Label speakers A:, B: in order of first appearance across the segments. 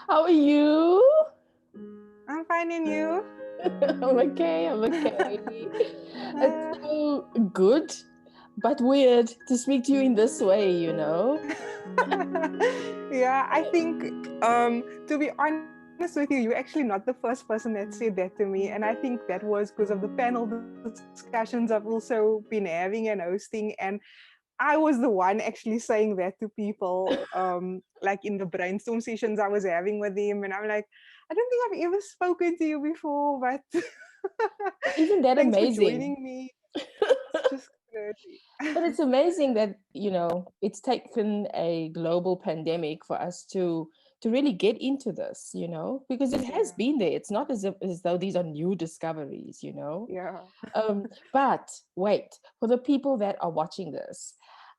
A: How are you?
B: I'm finding you.
A: I'm okay. I'm okay. It's so good, but weird to speak to you in this way, you know?
B: Yeah, I think to be honest with you, you're actually not the first person that said that to me. And I think that was because of the panel discussions I've also been having and hosting. And I was the one actually saying that to people, like in the brainstorm sessions I was having with them. And I'm like, I don't think I've ever spoken to you before, but
A: Isn't that
B: thanks for
A: amazing?
B: joining me. It's just crazy.
A: But it's amazing that, it's taken a global pandemic for us to really get into this, because it has
B: Yeah,
A: been there. It's not as though these are new discoveries.
B: yeah.
A: But wait, for the people that are watching this,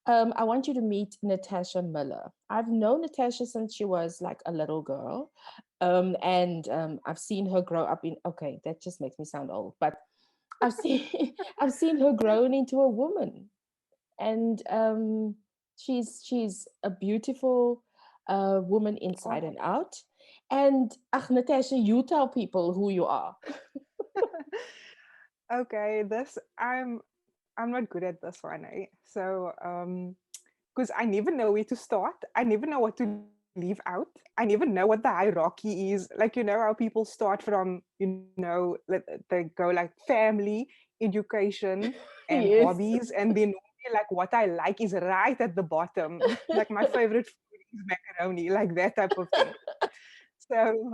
A: I want you to meet Natasha Miller. I've known Natasha since she was like a little girl. And I've seen her grow up okay, that just makes me sound old, but I've seen I've seen her grown into a woman. And she's a beautiful woman inside
B: Oh.
A: and out. And Natasha, you tell people who you are.
B: Okay, this I'm not good at this one, eh? So because I never know where to start. I never know what to leave out. I never know what the hierarchy is. Like, how people start from, they go like family, education, and
A: Yes.
B: hobbies, and then like what I like is right at the bottom. Like my favorite food is macaroni, like that type of thing. So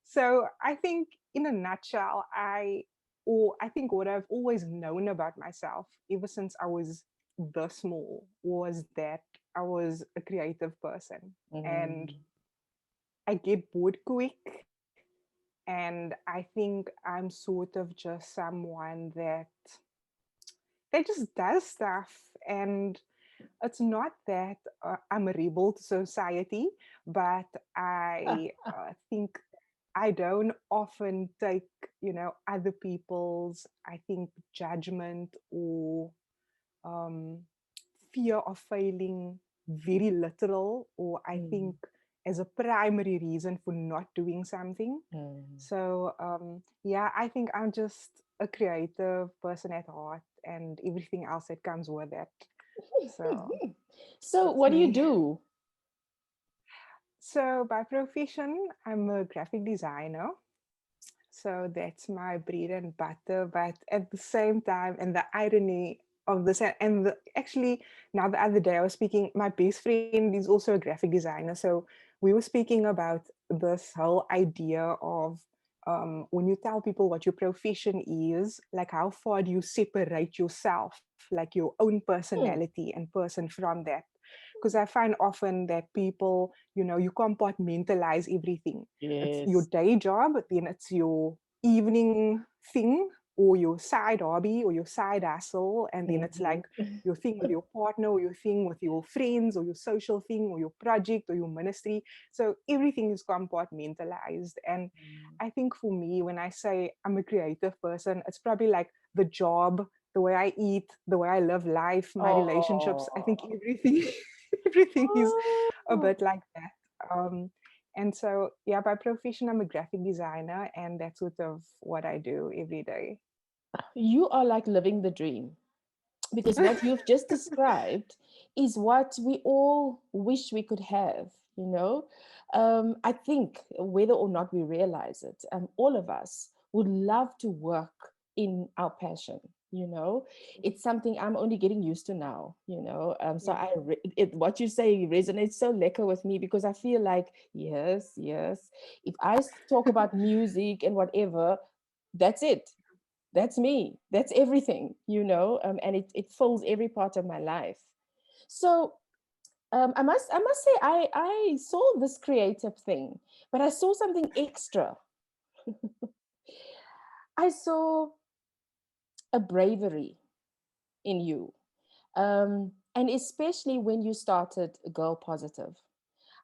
B: so I think in a nutshell, I think what I've always known about myself ever since I was this small was that I was a creative person, and
A: Mm,
B: I get bored quick. And I think I'm sort of just someone that just does stuff. And it's not that I'm a rebel to society, but I think I don't often take, other people's, I think, judgment or um, fear of failing very literal, or I think
A: mm,
B: as a primary reason for not doing something.
A: mm.
B: So, yeah, I think I'm just a creative person at heart and everything else that comes with it. So
A: So,
B: that's
A: what do you
B: me.
A: do?
B: So, by profession, I'm a graphic designer. So that's my bread and butter. But at the same time, and the irony of this, actually, now the other day I was speaking, my best friend is also a graphic designer. So we were speaking about this whole idea of when you tell people what your profession is, like how far do you separate yourself, like your own
A: Hmm.
B: personality and person from that? Because I find often that people, you compartmentalize everything. It's your
A: Yes.
B: day job, then it's your evening thing or your side hobby or your side hustle, and then it's
A: Mhm.
B: like your thing with your partner or your thing with your friends or your social thing or your project or your ministry. So everything is compartmentalized. And I think for me, when I say I'm a creative person, it's probably like the job, the way I eat, the way I live life, my relationships. I think
A: Oh.
B: everything everything is a
A: Oh.
B: bit like that. And so, yeah, by profession, I'm a graphic designer, and that's sort of what I do every day.
A: You are like living the dream, because what you've just described is what we all wish we could have. I think whether or not we realize it, all of us would love to work in our passion. It's something I'm only getting used to now. So
B: Yeah.
A: what you say resonates so lekker with me, because I feel like, yes, yes, if I talk about music and whatever, that's it. That's me. That's everything. And it fills every part of my life. So I must say, I saw this creative thing, but I saw something extra. I saw a bravery in you. And especially when you started Girl Positive.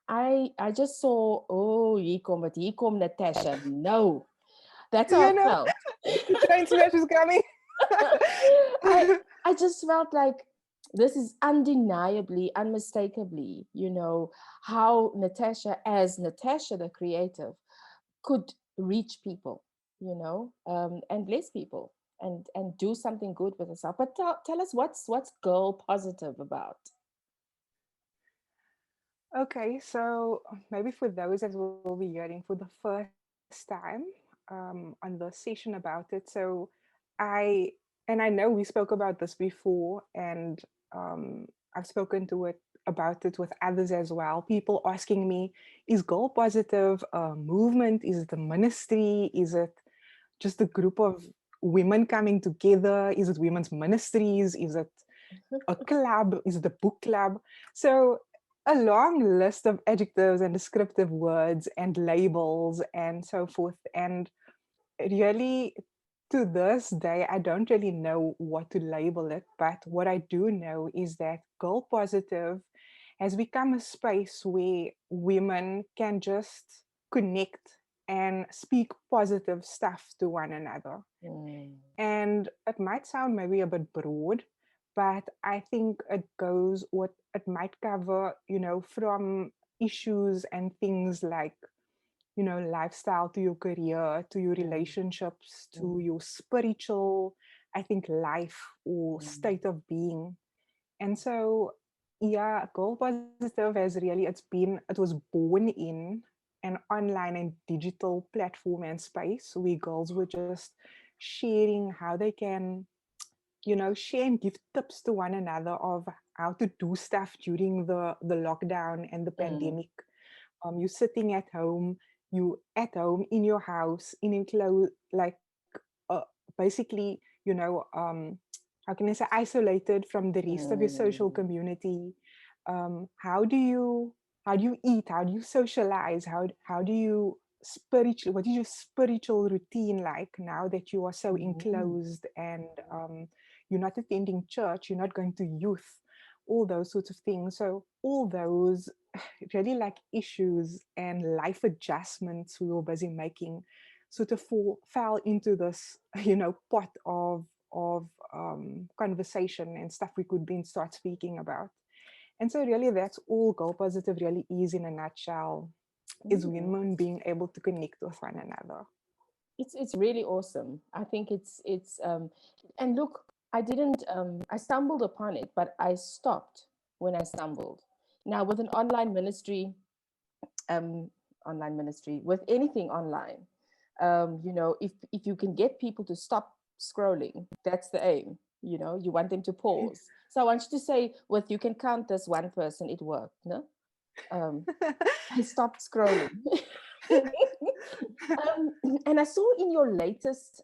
A: I just saw, oh, hier kom Natasha. No, that's how I
B: You know,
A: felt.
B: the train smash is coming.
A: I I just felt like, this is undeniably, unmistakably, how Natasha, as Natasha the creative, could reach people, and bless people, and do something good with herself. But tell us, what's Girl Positive about?
B: Okay, so maybe for those that will be hearing for the first time on the session about it, so I I know we spoke about this before, and I've spoken to it about it with others as well. People asking me, is Girl Positive a movement? Is it a ministry? Is it just a group of women coming together? Is it women's ministries? Is it a club? Is it a book club? So a long list of adjectives and descriptive words and labels and so forth. And really, to this day, I don't really know what to label it. But what I do know is that Girl Positive has become a space where women can just connect and speak positive stuff to one another.
A: Mm,
B: And it might sound maybe a bit broad, but I think it goes what it might cover, from issues and things like, lifestyle to your career, to your
A: mm,
B: relationships, to
A: mm,
B: your spiritual, I think, life or
A: mm,
B: state of being. And so, yeah, Girl Positive has really, it was born in an online and digital platform and space where girls were just sharing how they can, share and give tips to one another of how to do stuff during the lockdown and the
A: mm,
B: pandemic. You're sitting at home, you at home in your house, in enclosed, like basically, how can I say, isolated from the rest of your social
A: mm,
B: community. How do you eat? How do you socialize? How do you spiritual? What is your spiritual routine like now that you are so
A: mm,
B: enclosed and you're not attending church, you're not going to youth, all those sorts of things. So all those really like issues and life adjustments we were busy making sort of fell into this pot of conversation and stuff we could then start speaking about. And so really that's all Girl Positive really is in a nutshell, is
A: mm.
B: women being able to connect with one another.
A: It's really awesome. I think and look, I didn't I stumbled upon it, but I stopped when I stumbled. Now with an um online ministry, with anything online, if you can get people to stop scrolling, that's the aim. You want them to pause. So I want you to say, with you can count this one person, it worked, no? um I stopped scrolling. And I saw in your latest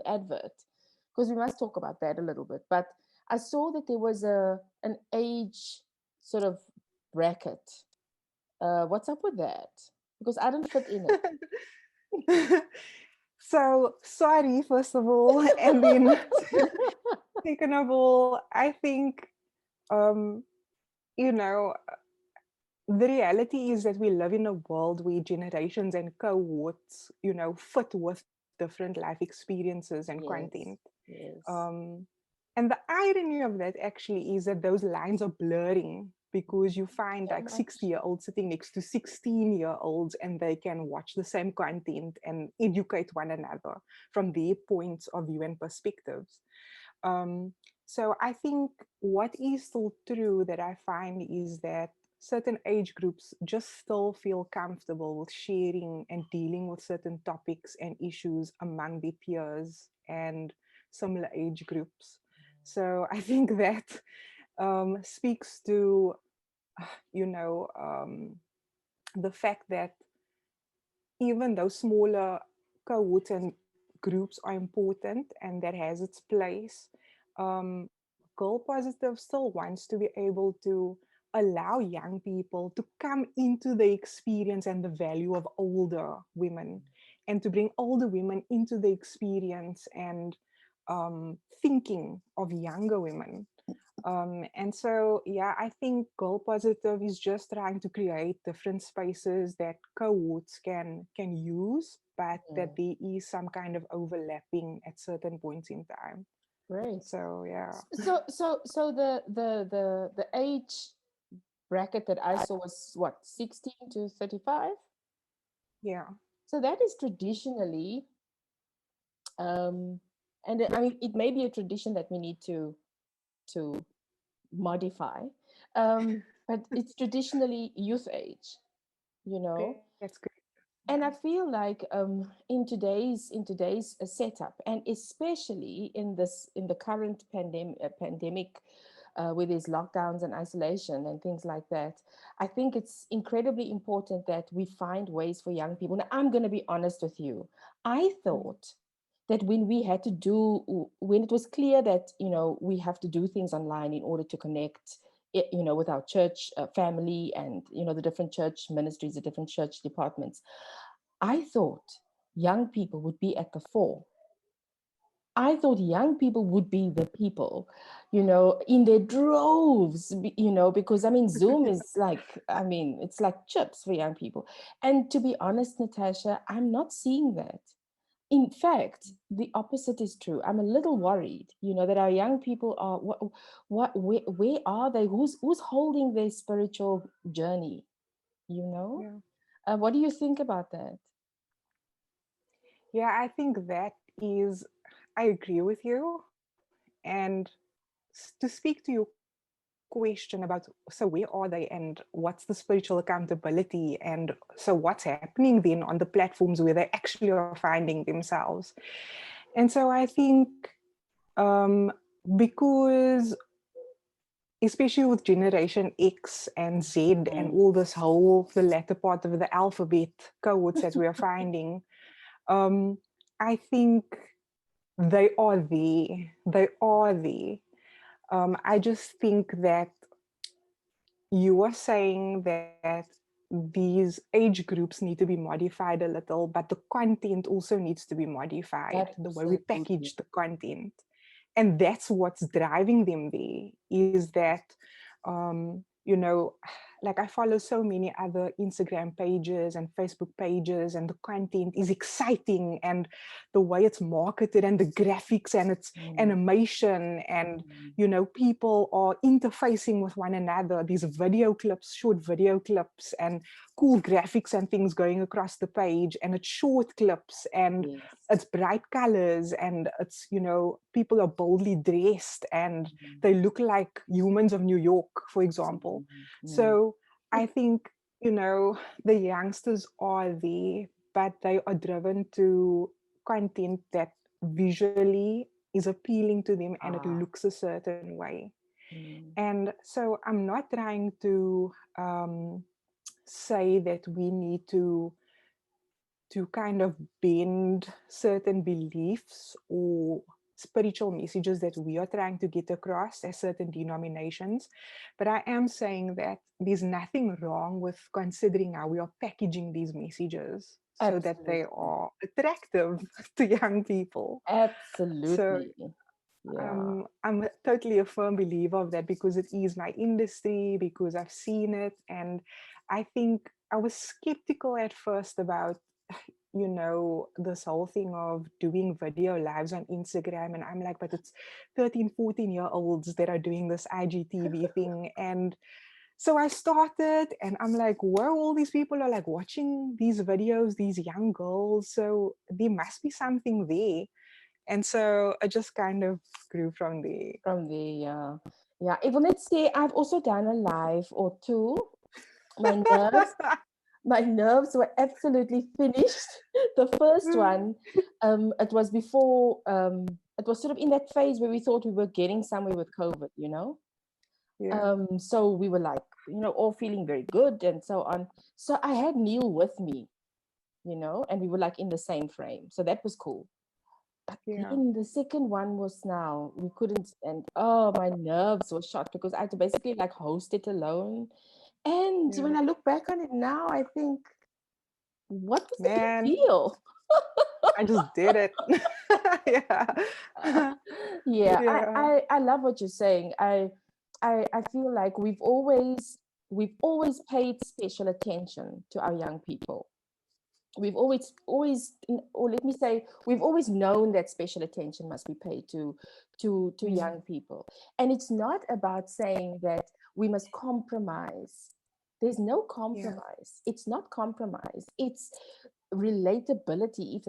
A: advert, because we must talk about that a little bit. But I saw that there was an age sort of bracket. What's up with that? Because I don't fit in
B: So sorry, first of all, and then second of all, I think um, you know the reality is that we live in a world where generations and cohorts, fit with different life experiences and content.
A: Yes, yes.
B: Um, and the irony of that actually is that those lines are blurring because you find
A: So
B: like
A: much.
B: 60-year-olds sitting next to 16-year-olds and they can watch the same content and educate one another from their points of view and perspectives. Um, so I think what is still true that I find is that certain age groups just still feel comfortable with sharing and dealing with certain topics and issues among their peers and similar age groups. So I think that speaks to, you know, um, the fact that even though smaller cohorts and groups are important and that has its place, Girl Positive still wants to be able to allow young people to come into the experience and the value of older women and to bring older women into the experience and thinking of younger women. And so, yeah, I think Girl Positive is just trying to create different spaces that cohorts can use, but that
A: Mm.
B: there is some kind of overlapping at certain points in time.
A: Great.
B: So yeah.
A: So the age bracket that I saw was what, 16 to 35?
B: Yeah.
A: So that is traditionally, um, and I mean, it may be a tradition that we need to modify, but it's traditionally youth age, you know.
B: That's good.
A: And I
B: Yeah.
A: feel like in today's setup, and especially in the current pandemic, with these lockdowns and isolation and things like that, I think it's incredibly important that we find ways for young people. Now, I'm going to be honest with you. I
B: Mm.
A: thought that when it was clear that we have to do things online in order to connect with our church family, and the different church ministries, the different church departments, I thought young people would be at the fore. I thought young people would be the people, in their droves, because I mean, Zoom is like, I mean, it's like chips for young people. And to be honest, Natasha, I'm not seeing that. In fact, the opposite is true. I'm a little worried, that our young people are, where are they? Who's holding their spiritual journey? You know,
B: Yeah.
A: what do you think about that?
B: Yeah, I think that is, I agree with you. And to speak to your question about, so where are they and what's the spiritual accountability? And so what's happening then on the platforms where they actually are finding themselves? And so I think, um, because especially with Generation X and Z and
A: Mm.
B: all this whole, the latter part of the alphabet codes that we are finding, um, I think they are there. They are there. I just think that you are saying that these age groups need to be modified a little, but the content also needs to be modified, the way we
A: Absolutely.
B: package the content. And that's what's driving them there, is that, you know, like I follow so many other Instagram pages and Facebook pages, and the content is exciting, and the way it's marketed, and the graphics, and its
A: Mm,
B: animation, and
A: mm,
B: people are interfacing with one another, these video clips, short video clips, and cool graphics and things going across the page, and it's short clips, and
A: yes.
B: it's bright colors, and it's, people are boldly dressed, and
A: Mm,
B: they look like humans of New York, for example.
A: mm, mm.
B: So I think, the youngsters are there, but they are driven to content that visually is appealing to them, and it
A: Ah,
B: looks a certain way.
A: mm,
B: And so I'm not trying to say that we need to kind of bend certain beliefs or spiritual messages that we are trying to get across as certain denominations. But I am saying that there's nothing wrong with considering how we are packaging these messages so that they
A: absolutely.
B: are attractive to young people. So
A: Absolutely. Yeah.
B: I'm totally a firm believer of that, because it is my industry, because I've seen it. And I think I was skeptical at first about, this whole thing of doing video lives on Instagram. And I'm like, but it's 13, 14-year-olds that are doing this IGTV thing. And so I started, and I'm like, whoa, all these people are like watching these videos, these young girls. So there must be something there. And so I just kind of grew from there.
A: From the yeah. Even let's say I've also done a live or two. My nerves, my nerves were absolutely finished. The first one, it was before, it was sort of in that phase where we thought we were getting somewhere with COVID.
B: Yeah.
A: So we were like, all feeling very good and so on. So I had Neil with me, and we were like in the same frame. So that was cool. But
B: Yeah.
A: then the second one was, now we couldn't, and oh, my nerves were shot because I had to basically like host it alone. And
B: Yeah.
A: when I look back on it now, I think, what was the
B: Man,
A: big deal?
B: I just did it. Yeah.
A: Yeah, I,
B: Yeah.
A: I I love what you're saying. I feel like we've always paid special attention to our young people. we've or let me say, we've always known that special attention must be paid to
B: Mm.
A: young people. And it's not about saying that we must compromise. There's no
B: Yeah.
A: compromise. It's not compromise. It's relatability, if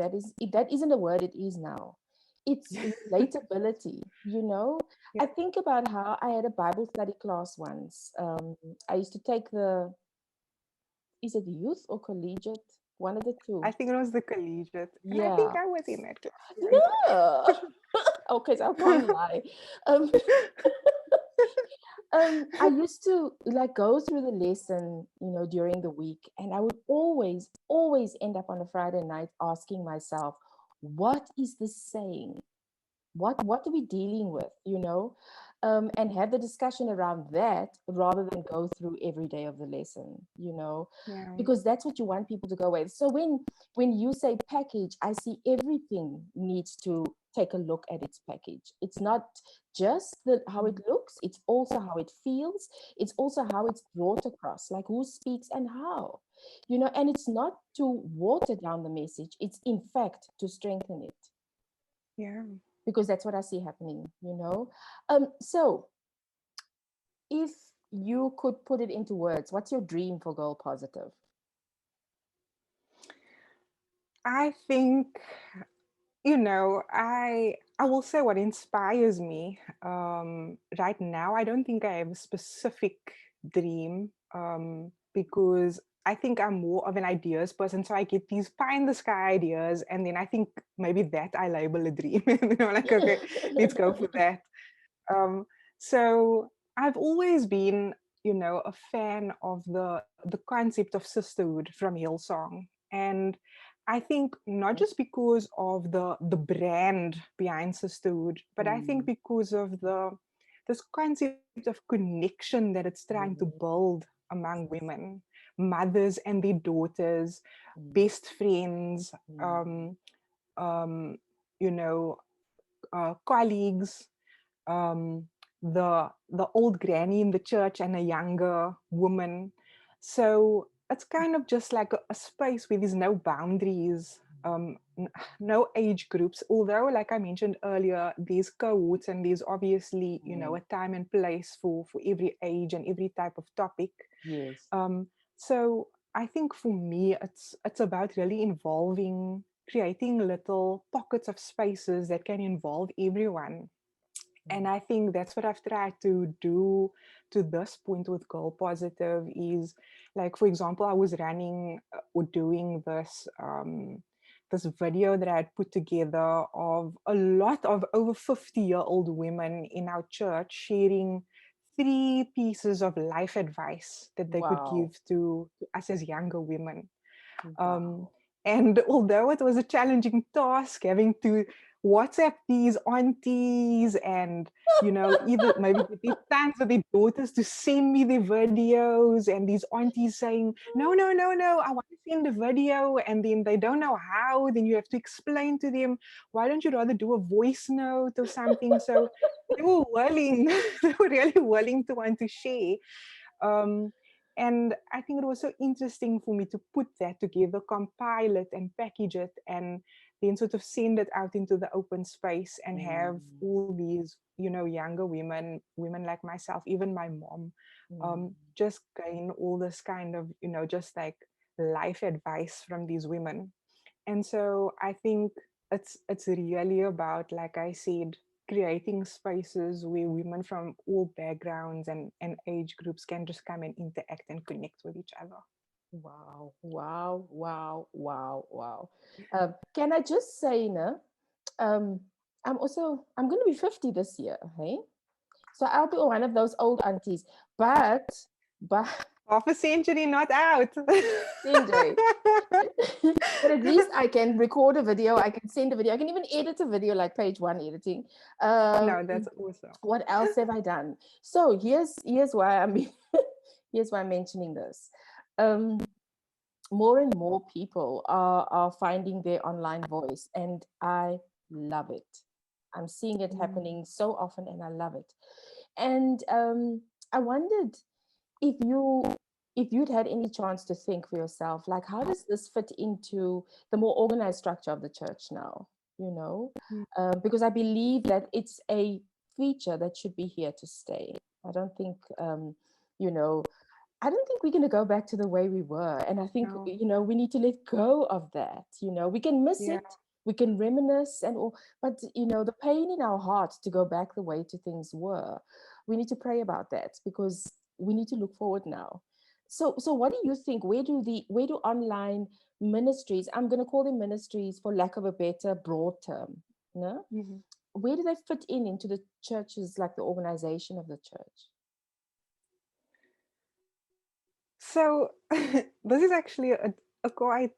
A: that isn't a word, it is now. It's relatability, you know.
B: Yeah.
A: I think about how I had a Bible study class once. I used to take the, is it youth or collegiate, one of the
B: I
A: two.
B: think it was the collegiate, and I think
A: Yeah.
B: I was in that class
A: No. Okay, so I can't
B: once.
A: lie. um I used to like go through the lesson, during the week, and I would always end up on a Friday night asking myself, what is this saying? What are we dealing with, and have the discussion around that rather than go through every day of the lesson,
B: Yeah.
A: because that's what you want people to go with. So when you say package, I see everything needs to take a look at its package. It's not just how it
B: Mm.
A: looks, it's also how it feels. It's also how it's brought across, like who speaks and how, and it's not to water down the message, it's in fact to strengthen it,
B: Yeah.
A: because that's what I see happening. So if you could put it into words, what's your dream for Girl Positive?
B: I think, I will say what inspires me. Right now, I don't think I have a specific dream, because I think I'm more of an ideas person. So I get these pie in the sky ideas, and then I think maybe that I label a dream. Like, okay, let's go for that. Um, so I've always been, a fan of the concept of sisterhood from Hillsong. And I think not just because of the brand behind sisterhood, but I think
A: Mm,
B: because of the this concept of connection that it's trying to
A: yes.
B: build among women, mothers and their daughters,
A: Mm,
B: best friends,
A: mm,
B: um, um, you know, colleagues, um, the old granny in the church and a younger woman. So it's kind of just like a space where there's no boundaries, no age groups. Although, like I mentioned earlier, there's cohorts and there's obviously
A: mm,
B: a time and place for every age and every type of topic.
A: yes.
B: Um, so I think for me, it's about really involving, creating little pockets of spaces that can involve everyone. And
A: Mm,
B: I think that's what I've tried to do to this point with Girl Positive is, like, for example, I was running or doing this video that I had put together of a lot of over 50-year-old women in our church sharing 3 pieces of life advice that they could
A: wow.
B: give to us as younger women. Um,
A: Wow.
B: and although it was a challenging task having to WhatsApp these aunties and, either maybe get their sons or their daughters to send me the videos, and these aunties saying, no, no, no, no, I want to send a video. And then they don't know how, then you have to explain to them, why don't you rather do a voice note or something? So they were willing, they were really willing to want to share. Um, and I think it was so interesting for me to put that together, compile it and package it, and then sort of send it out into the open space and have
A: Mm,
B: all these, younger women like myself, even my mom,
A: mm,
B: just gain all this kind of, just like life advice from these women. And so I think it's really about, like I said, creating spaces where women from all backgrounds and age groups can just come and interact and connect with each other.
A: wow. Wow. Wow. Wow. Wow. Can I just say, no? Um, I'm going to be 50 this year. Hey, so I'll be one of those old aunties. But
B: Half a century not out.
A: Cindy, but at least I can record a video. I can send a video. I can even edit a video, like page one editing. Um,
B: No, that's awesome.
A: what else have I done? So here's why here's why I'm mentioning this. Um, More and more people are finding their online voice, and I love it. I'm seeing it
B: Mm.
A: happening so often, and I love it. And I wondered if you if you'd had any chance to think for yourself, like, how does this fit into the more organized structure of the church now? You know,
B: Mm.
A: because I believe that it's a feature that should be here to stay. I don't think, you know, I don't think we're going to go back to the way we were. And I think,
B: No.
A: we need to let go of that. We can miss
B: Yeah.
A: it, we can reminisce and all, but, the pain in our heart to go back the way to things were, we need to pray about that because we need to look forward now. So what do you think? Where do online ministries, I'm going to call them ministries for lack of a better broad term, no?
B: Mhm.
A: Where do they fit into the churches, like the organization of the church?
B: So this is actually a quite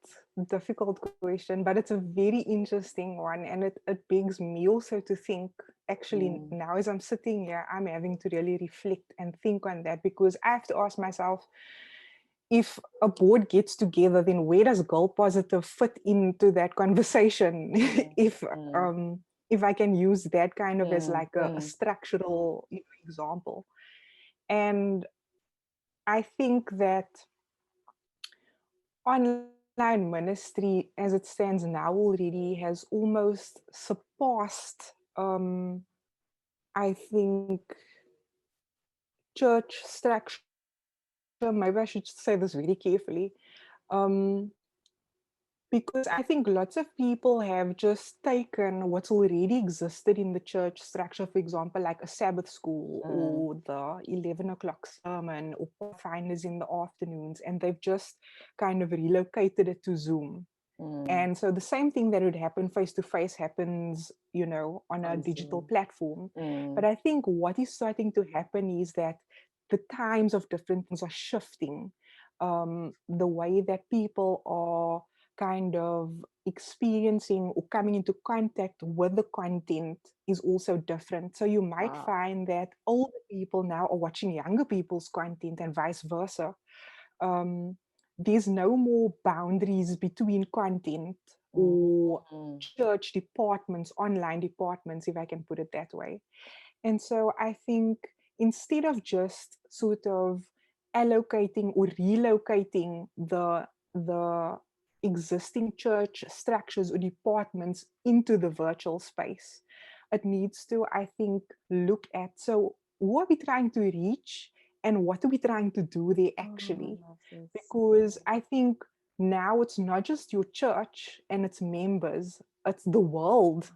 B: difficult question, but it's a very interesting one, and it begs me also to think. Actually,
A: Mm,
B: now as I'm sitting here, I'm having to really reflect and think on that, because I have to ask myself, if a board gets together, then where does Girl Positive fit into that conversation?
A: mm,
B: if
A: mm,
B: um if I can use that kind of as
A: mm,
B: like a
A: mm.
B: structural, example. And I think that online ministry as it stands now already has almost surpassed, I think, church structure. Maybe I should say this very carefully. Um, because I think lots of people have just taken what's already existed in the church structure, for example, like a Sabbath school
A: Mm,
B: or the 11 o'clock sermon or pathfinders in the afternoons, and they've just kind of relocated it to Zoom.
A: mm.
B: And so the same thing that would happen face to face happens, on a
A: On
B: digital
A: Zoom.
B: platform. But
A: Mm.
B: I think what is starting to happen is that the times of different things are shifting. The way that people are kind of experiencing or coming into contact with the content is also different. So you might
A: Wow.
B: find that older people now are watching younger people's content and vice versa. um, there's no more boundaries between content
A: Mm,
B: or
A: mm,
B: church departments, online departments, if I can put it that way. And so I think instead of just sort of allocating or relocating the existing church structures or departments into the virtual space, it needs to, I think, look at, so who are we trying to reach and what are we trying to do there
A: oh, I
B: actually?
A: love this.
B: Because I think now it's not just your church and its members, it's the world.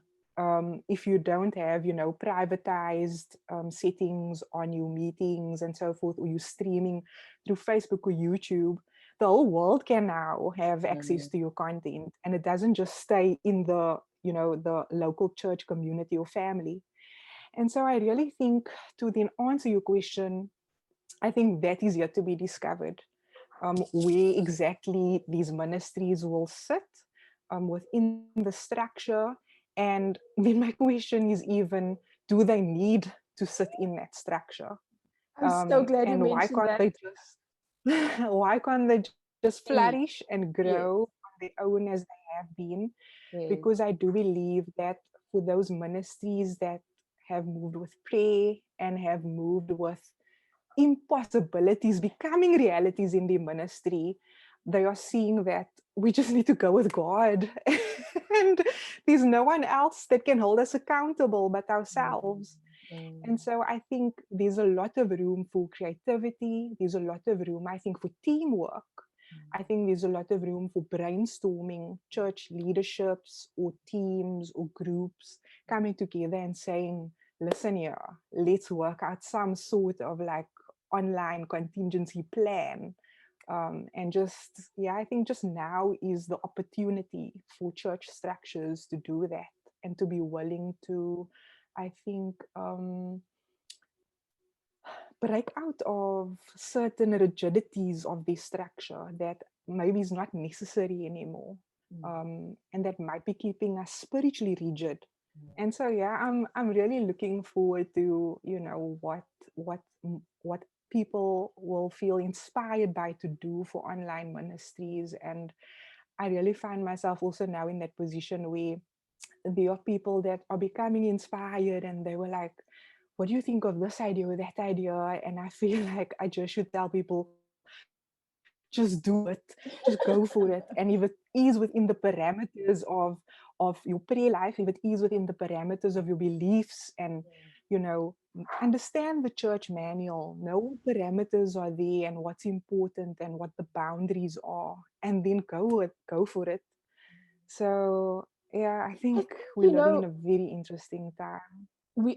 B: If you don't have, privatized settings on your meetings and so forth, or you streaming through Facebook or YouTube, the whole world can now have access
A: Mm,
B: to your content, and it doesn't just stay in the, the local church community or family. And so I really think, to then answer your question, I think that is yet to be discovered, where exactly these ministries will sit within the structure. And then my question is even, do they need to sit in that structure?
A: I'm so glad you
B: And why
A: mentioned
B: can't
A: that.
B: they just why can't they just
A: Be.
B: flourish and
A: Yes,
B: grow on their own as they have been?
A: yes.
B: Because I do believe that for those ministries that have moved with prayer and have moved with impossibilities becoming realities in the ministry, they are seeing that we just need to go with God. And there's no one else that can hold us accountable but
A: Mm,
B: ourselves. And
A: mm,
B: so I think there's a lot of room for creativity. There's a lot of room, I think, for teamwork. I think there's a lot of room for brainstorming, church leaderships or teams or groups coming together and saying, listen here, let's work out some sort of like online contingency plan. And just, yeah, I think just now is the opportunity for church structures to do that and to be willing to, I think, break out of certain rigidities of the structure that maybe is not necessary anymore,
A: mm,
B: and that might be keeping us spiritually rigid.
A: mm.
B: And so, yeah, I'm really looking forward to, what people will feel inspired by to do for online ministries. And I really find myself also now in that position where there are people that are becoming inspired, and they were like, what do you think of this idea or that idea? And I feel like I just should tell people, just do it, just go for it. And if it is within the parameters of your prayer life, if it is within the parameters of your beliefs, and you know, understand the church manual, know what parameters are there and what's important and what the boundaries are, and then go for it. So yeah, I
A: I
B: think
A: think,
B: we're living in a very interesting time.
A: we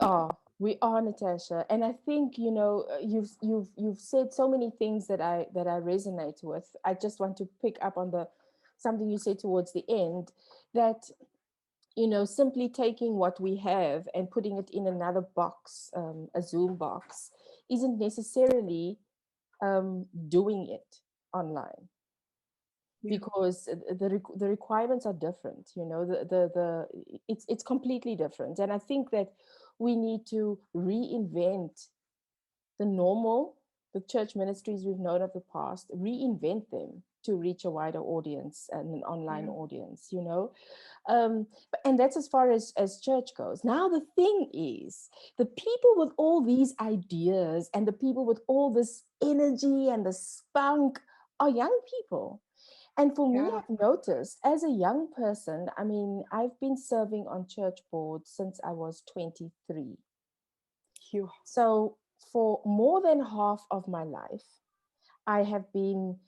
A: are, Natasha, and I think you've said so many things that I resonate with. I just want to pick up on the something you said towards the end, that simply taking what we have and putting it in another box, a Zoom box, isn't necessarily doing it online,
B: Yeah.
A: because the requirements are different. It's completely different, and I think that we need to reinvent the church ministries we've known of the past, reinvent them to reach a wider audience and an online
B: Yeah.
A: audience. And that's as far as church goes. Now the thing is, the people with all these ideas and the people with all this energy and the spunk are young people. And for me,
B: Yeah.
A: I've noticed as a young person, I mean, I've been serving on church boards since I was 23.
B: You.
A: So for more than half of my life, I have been,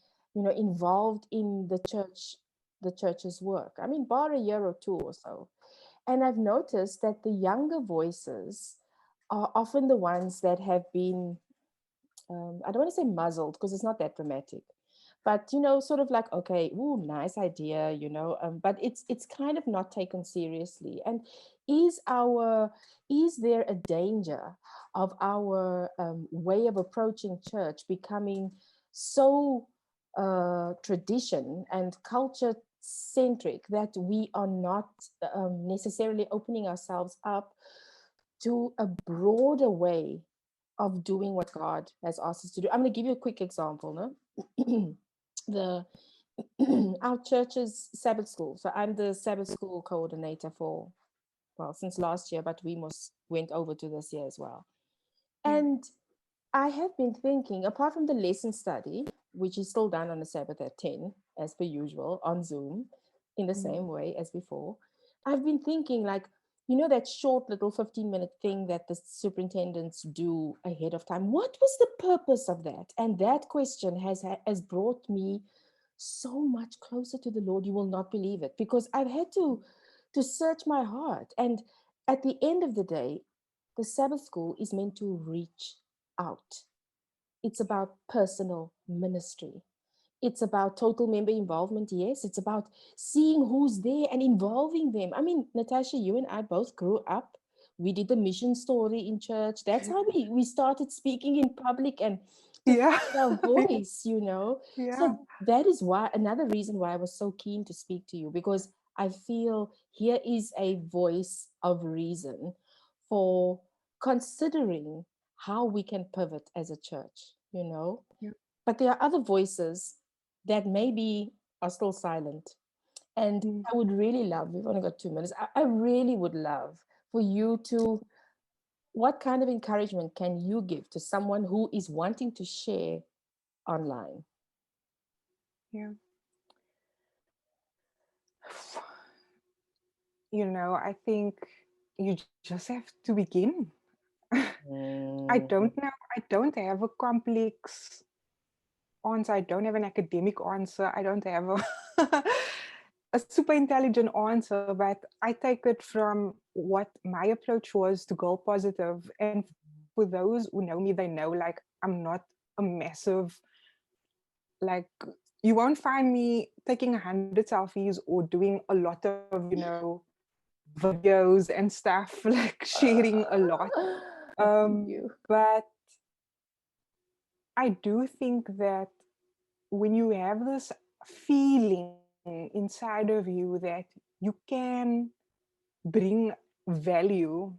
A: involved in the church's work. I mean, bar a year or two or so. And I've noticed that the younger voices are often the ones that have been, I don't want to say muzzled because it's not that dramatic, but sort of like, okay, ooh, nice idea, but it's kind of not taken seriously. And is our is there a danger of our way of approaching church becoming so tradition and culture centric that we are not necessarily opening ourselves up to a broader way of doing what God has asked us to do? I'm going to give you a quick example. No, the our church's Sabbath school. So I'm the Sabbath school coordinator for, well, since last year, but we must went over to this year as well.
B: Yeah.
A: And I have been thinking, apart from the lesson study, which is still done on the Sabbath at 10, as per usual, on Zoom, in the
B: Mm.
A: same way as before, I've been thinking, like, that short little 15-minute thing that the superintendents do ahead of time. What was the purpose of that? And that question has brought me so much closer to the Lord. You will not believe it, because I've had to search my heart. And at the end of the day, the Sabbath school is meant to reach out. It's about personal ministry. It's about total member involvement. Yes, it's about seeing who's there and involving them. I mean, Natasha, you and I both grew up. We did the mission story in church. That's how we started speaking in public and to
B: Yeah.
A: find our voice.
B: Yeah.
A: So that is why, another reason why I was so keen to speak to you, because I feel here is a voice of reason for considering how we can pivot as a church.
B: Yeah.
A: But there are other voices that maybe are still silent. And
B: Mm.
A: I would really love, we've only got 2 minutes, I really would love for you to, what kind of encouragement can you give to someone who is wanting to share online?
B: Yeah. I think you just have to begin. I
A: Mhm.
B: don't know. I don't have a complex answer. I don't have an academic answer. I don't have a super intelligent answer, but I take it from what my approach was to Girl Positive. And for those who know me, they know, like, I'm not a massive, like, you won't find me taking 100 selfies or doing a lot of, videos and stuff, like sharing a lot.
A: I feel you.
B: But I do think that when you have this feeling inside of you that you can bring value,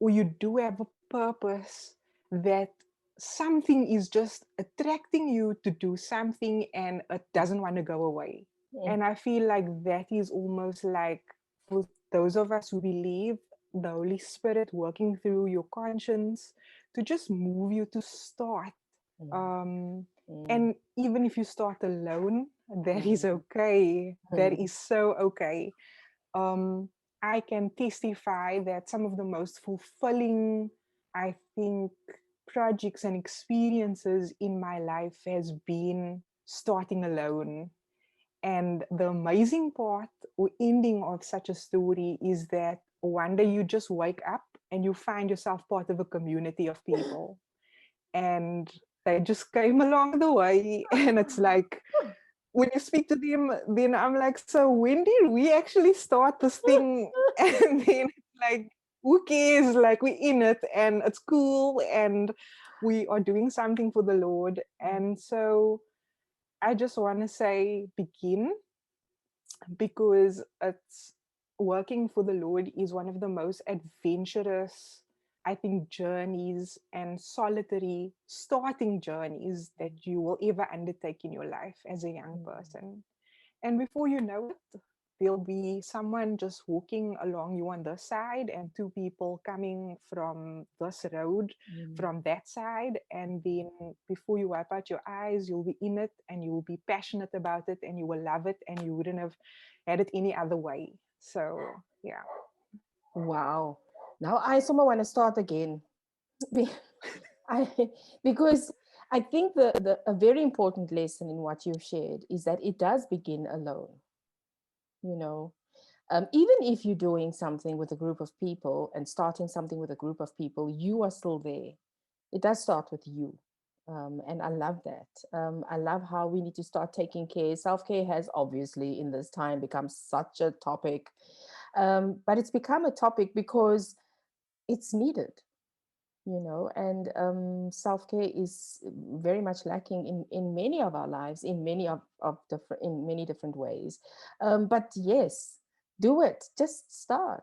B: or you do have a purpose, that something is just attracting you to do something and it doesn't want to go away.
A: Mm.
B: And I feel like that is almost like, for those of us who believe, the Holy Spirit working through your conscience to just move you to start.
A: Mm.
B: Um, And even if you start alone, that is
A: Mm.
B: okay. That
A: Mm.
B: is so okay. I can testify that some of the most fulfilling, I think, projects and experiences in my life has been starting alone. And the amazing part or ending of such a story is that one day you just wake up and you find yourself part of a community of people. And they just came along the way. And it's like, when you speak to them, then I'm like, so when did we actually start this thing? And then it's like, who cares? Like, we're in it and it's cool and we are doing something for the Lord. And so I just want to say begin, because it's working for the Lord is one of the most adventurous, I think, journeys and solitary starting journeys that you will ever undertake in your life as a young person. And before you know it, there'll be someone just walking along you on this side, and two people coming from this road
A: Mm.
B: from that side. And then before you wipe out your eyes, you'll be in it and you will be passionate about it and you will love it and you wouldn't have had it any other way. So, yeah.
A: Wow. Now I somehow want to start again. Be- I, because I think the a very important lesson in what you've shared is that it does begin alone. You know, even if you're doing something with a group of people and starting something with a group of people, you are still there. It does start with you. And I love that. I love how we need to start taking care. Self care has obviously in this time become such a topic, but it's become a topic because it's needed, and self-care is very much lacking in many of our lives, in many of different in many different ways. But yes, do it, just start.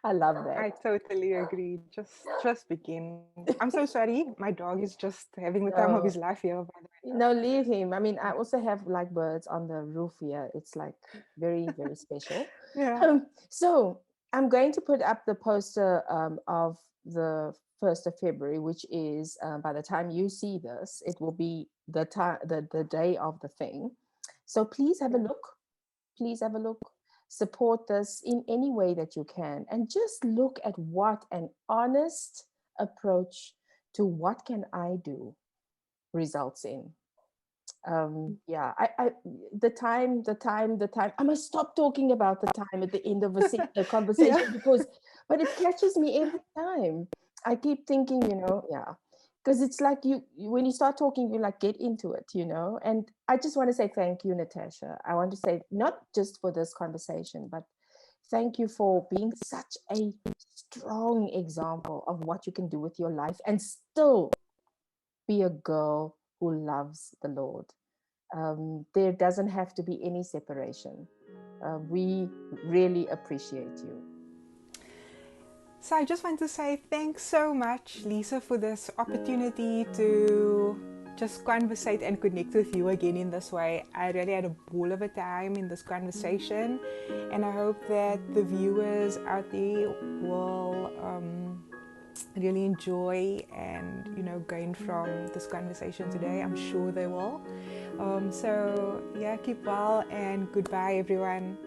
A: I love that.
B: I totally agree. Just begin. I'm so sorry. My dog is just having the time of his
A: No,
B: life here, by the
A: no, leave him. I mean, I also have like birds on the roof here. It's like very, very special.
B: way. Yeah.
A: So I'm going to put up the poster of the 1st of February, which is by the time you see this, it will be the time, the day of the thing. So please have a
B: Yeah.
A: look. Please have a look. Support this in any way that you can, and just look at what an honest approach to what can I do results in. Yeah, the time I must stop talking about the time at the end of a
B: Yeah.
A: conversation, because but it catches me every time. I keep thinking, yeah, because it's like when you start talking, you like get into it, and I just want to say thank you, Natasha. I want to say not just for this conversation, but thank you for being such a strong example of what you can do with your life and still be a girl who loves the Lord. There doesn't have to be any separation. We really appreciate you.
B: So I just want to say thanks so much, Lisa, for this opportunity to just conversate and connect with you again in this way. I really had a ball of a time in this conversation, and I hope that the viewers out there will really enjoy and gain from this conversation today. I'm sure they will. So yeah, keep well and goodbye, everyone.